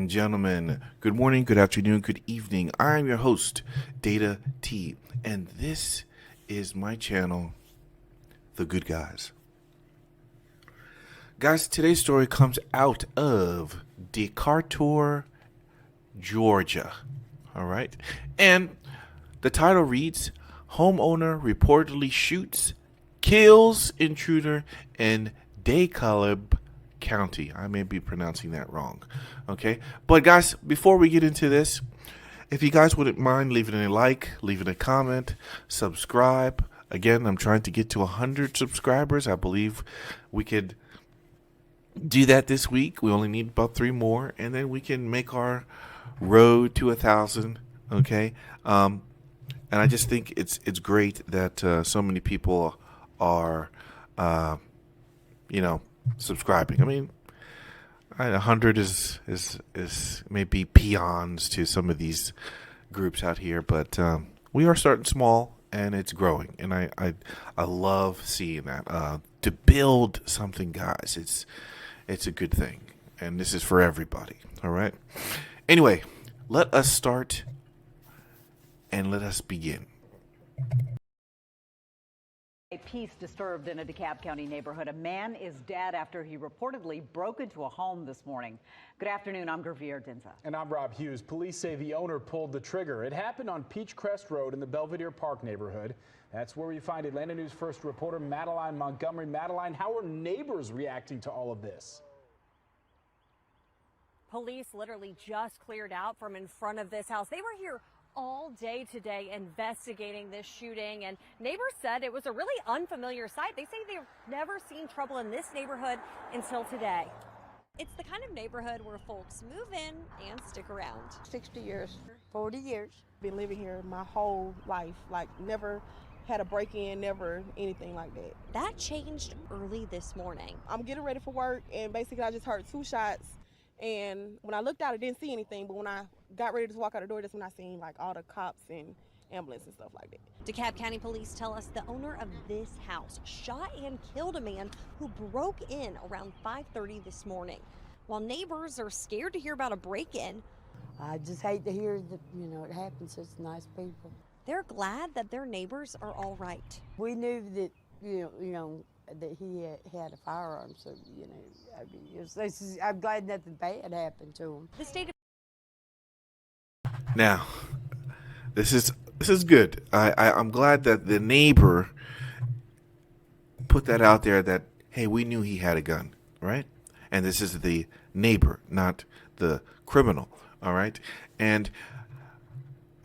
and gentlemen, good morning, good afternoon, good evening. I'm your host, Data T, and this is my channel, The Good Guys. Guys, today's story comes out of DeKalb, Georgia. All right. And the title reads, Homeowner reportedly shoots, kills intruder in DeKalb County. I may be pronouncing that wrong. Okay. But guys, before we get into this, if you guys wouldn't mind leaving a like, leaving a comment, subscribe. Again, I'm trying to get to 100 subscribers. I believe we could do that this week. We only need about 3 more, and then we can make our road to 1,000. Okay. And I just think it's great that so many people are, subscribing. I mean, 100 is maybe peons to some of these groups out here, but we are starting small and it's growing, and I love seeing that. To build something, guys, it's a good thing, and this is for everybody. All right. Anyway, let us start and let us begin. Peace disturbed in a DeKalb County neighborhood. A man is dead after he reportedly broke into a home this morning. Good afternoon. I'm Gervier Dinza. And I'm Rob Hughes. Police say the owner pulled the trigger. It happened on Peachcrest Road in the Belvedere Park neighborhood. That's where we find Atlanta News First reporter Madeline Montgomery. Madeline, how are neighbors reacting to all of this? Police literally just cleared out from in front of this house. They were here all day today investigating this shooting, and neighbors said it was a really unfamiliar sight. They say they've never seen trouble in this neighborhood until today. It's the kind of neighborhood where folks move in and stick around. 60 years, 40 years. Been living here my whole life, like never had a break-in, never anything like that. That changed early this morning. I'm getting ready for work, and basically I just heard 2 shots. And when I looked out, I didn't see anything. But when I got ready to walk out the door, that's when I seen like all the cops and ambulance and stuff like that. DeKalb County police tell us the owner of this house shot and killed a man who broke in around 5:30 this morning. While neighbors are scared to hear about a break-in, I just hate to hear that, it happens to such nice people. they're glad that their neighbors are all right. We knew that, that he had a firearm, so, I'm glad nothing bad happened to him. The state of Now, this is good. I'm glad that the neighbor put that out there that, hey, we knew he had a gun, right? And this is the neighbor, not the criminal, all right? And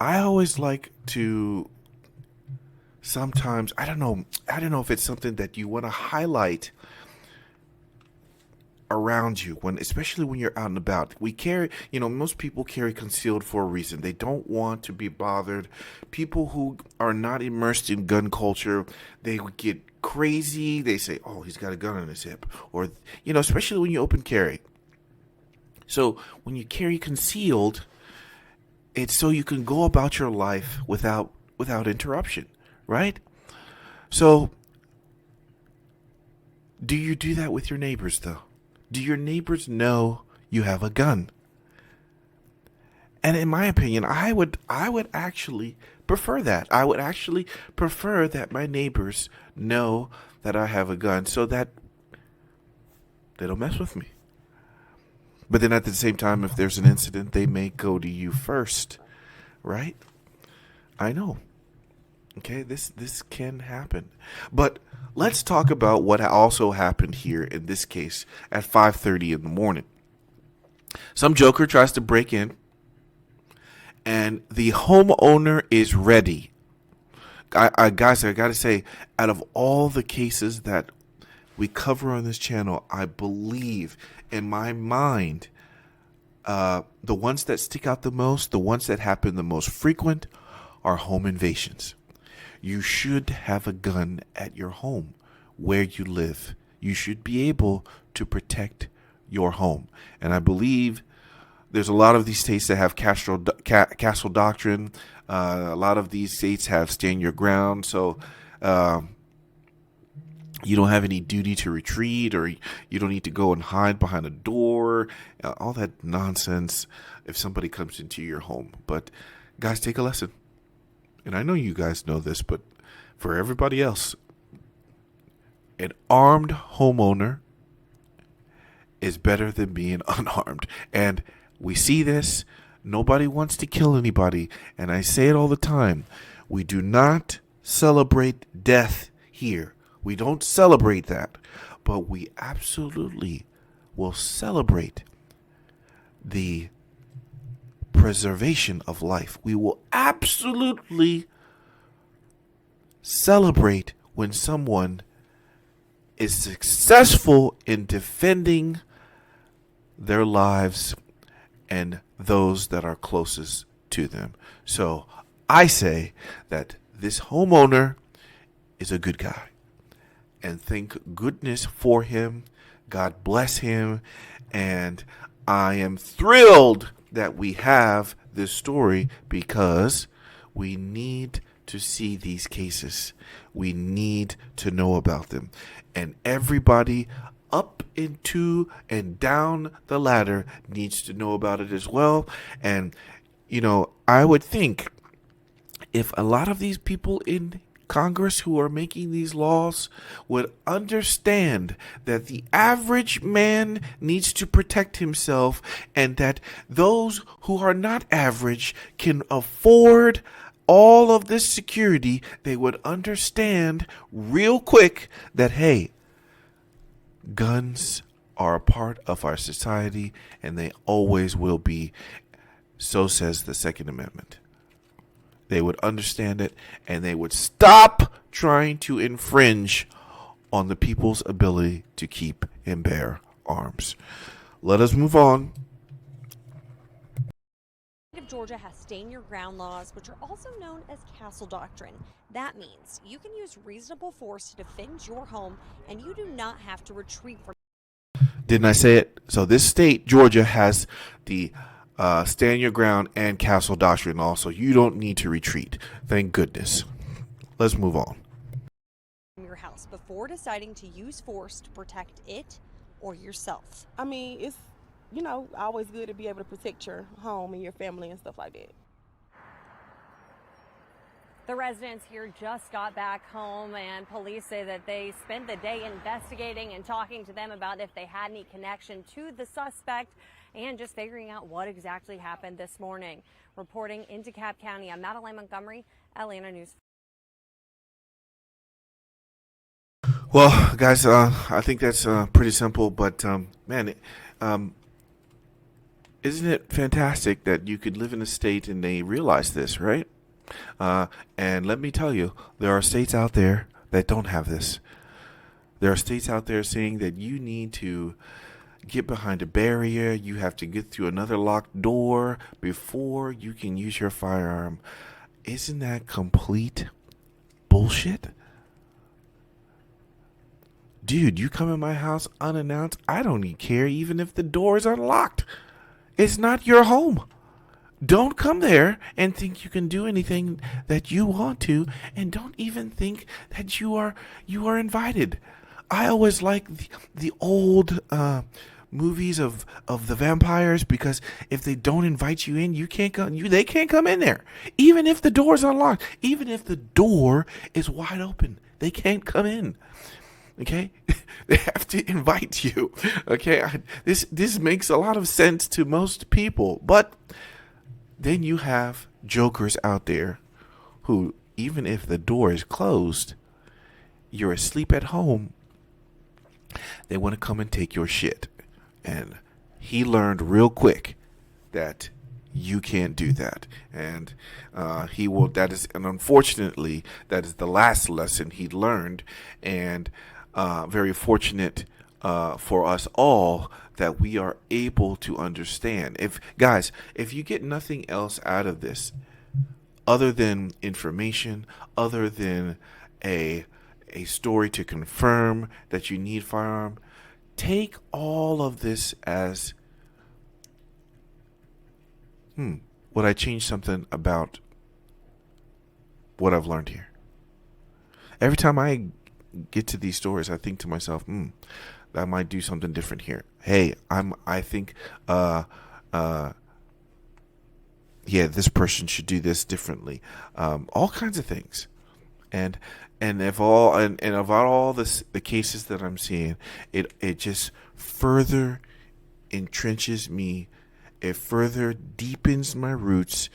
I always like to sometimes, I don't know if it's something that you want to highlight around you, especially when you're out and about. We carry, most people carry concealed for a reason. They don't want to be bothered. People who are not immersed in gun culture, they would get crazy. They say, oh, he's got a gun on his hip, or, especially when you open carry. So when you carry concealed, it's so you can go about your life without interruption, right? So do you do that with your neighbors, though? Do your neighbors know you have a gun? And in my opinion, I would actually prefer that. I would actually prefer that my neighbors know that I have a gun so that they don't mess with me. But then at the same time, if there's an incident, they may go to you first, right? I know. Okay, this can happen. But let's talk about what also happened here in this case at 5:30 in the morning. Some joker tries to break in, and the homeowner is ready. Guys, I got to say, out of all the cases that we cover on this channel, I believe in my mind, the ones that stick out the most, the ones that happen the most frequent, are home invasions. You should have a gun at your home where you live. You should be able to protect your home. And I believe there's a lot of these states that have castle doctrine. A lot of these states have stand your ground. So You don't have any duty to retreat, or you don't need to go and hide behind a door, all that nonsense if somebody comes into your home. But guys, take a lesson. And I know you guys know this, but for everybody else, an armed homeowner is better than being unarmed. And we see this. Nobody wants to kill anybody. And I say it all the time. We do not celebrate death here. We don't celebrate that. But we absolutely will celebrate the preservation of life. We will absolutely celebrate when someone is successful in defending their lives and those that are closest to them. So I say that this homeowner is a good guy, and thank goodness for him. God bless him. And I am thrilled that we have this story, because we need to see these cases. We need to know about them. And everybody up into and down the ladder needs to know about it as well. And, I would think if a lot of these people in Congress who are making these laws would understand that the average man needs to protect himself, and that those who are not average can afford all of this security, they would understand real quick that, hey, guns are a part of our society, and they always will be. So says the Second Amendment. They would understand it, and they would stop trying to infringe on the people's ability to keep and bear arms. Let us move on. The state of Georgia has stand your ground laws, which are also known as castle doctrine. That means you can use reasonable force to defend your home, and you do not have to retreat from. Didn't I say it? So this state, Georgia, has the stand your ground and castle doctrine also. You don't need to retreat. Thank goodness. Let's move on. Your house before deciding to use force to protect it or yourself. I mean, it's, always good to be able to protect your home and your family and stuff like that. The residents here just got back home, and police say that they spent the day investigating and talking to them about if they had any connection to the suspect, and just figuring out what exactly happened this morning. Reporting in DeKalb County, I'm Madeline Montgomery, Atlanta News. Well, guys, I think that's pretty simple, but isn't it fantastic that you could live in a state and they realize this, right? And let me tell you, there are states out there that don't have this. There are states out there saying that you need to get behind a barrier, you have to get through another locked door before you can use your firearm. Isn't that complete bullshit? Dude, you come in my house unannounced, I don't even care even if the door is unlocked. It's not your home. Don't come there and think you can do anything that you want to, and don't even think that you are invited. I always like the old movies of the vampires, because if they don't invite you in, they can't come in there. Even if the door is unlocked, even if the door is wide open, they can't come in. Okay, they have to invite you. Okay, this makes a lot of sense to most people, but then you have jokers out there who, even if the door is closed, you're asleep at home, they want to come and take your shit. And he learned real quick that you can't do that. And unfortunately, that is the last lesson he learned. And very fortunate for us all that we are able to understand. If you get nothing else out of this other than information, other than a story to confirm that you need firearm, take all of this as, would I change something about what I've learned here? Every time I get to these stories, I think to myself, I might do something different here. Hey, I think this person should do this differently. All kinds of things. And if all and about all this, the cases that I'm seeing, it just further entrenches me. It further deepens my roots,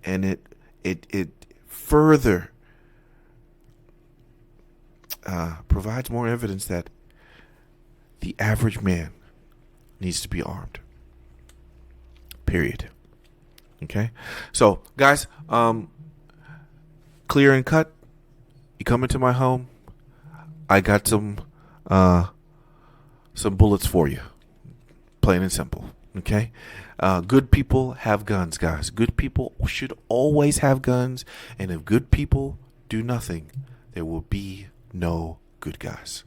and it further provides more evidence that the average man needs to be armed. Period. Okay? So, guys, clear and cut. You come into my home, I got some bullets for you. Plain and simple. Okay? Good people have guns, guys. Good people should always have guns. And if good people do nothing, there will be no good guys.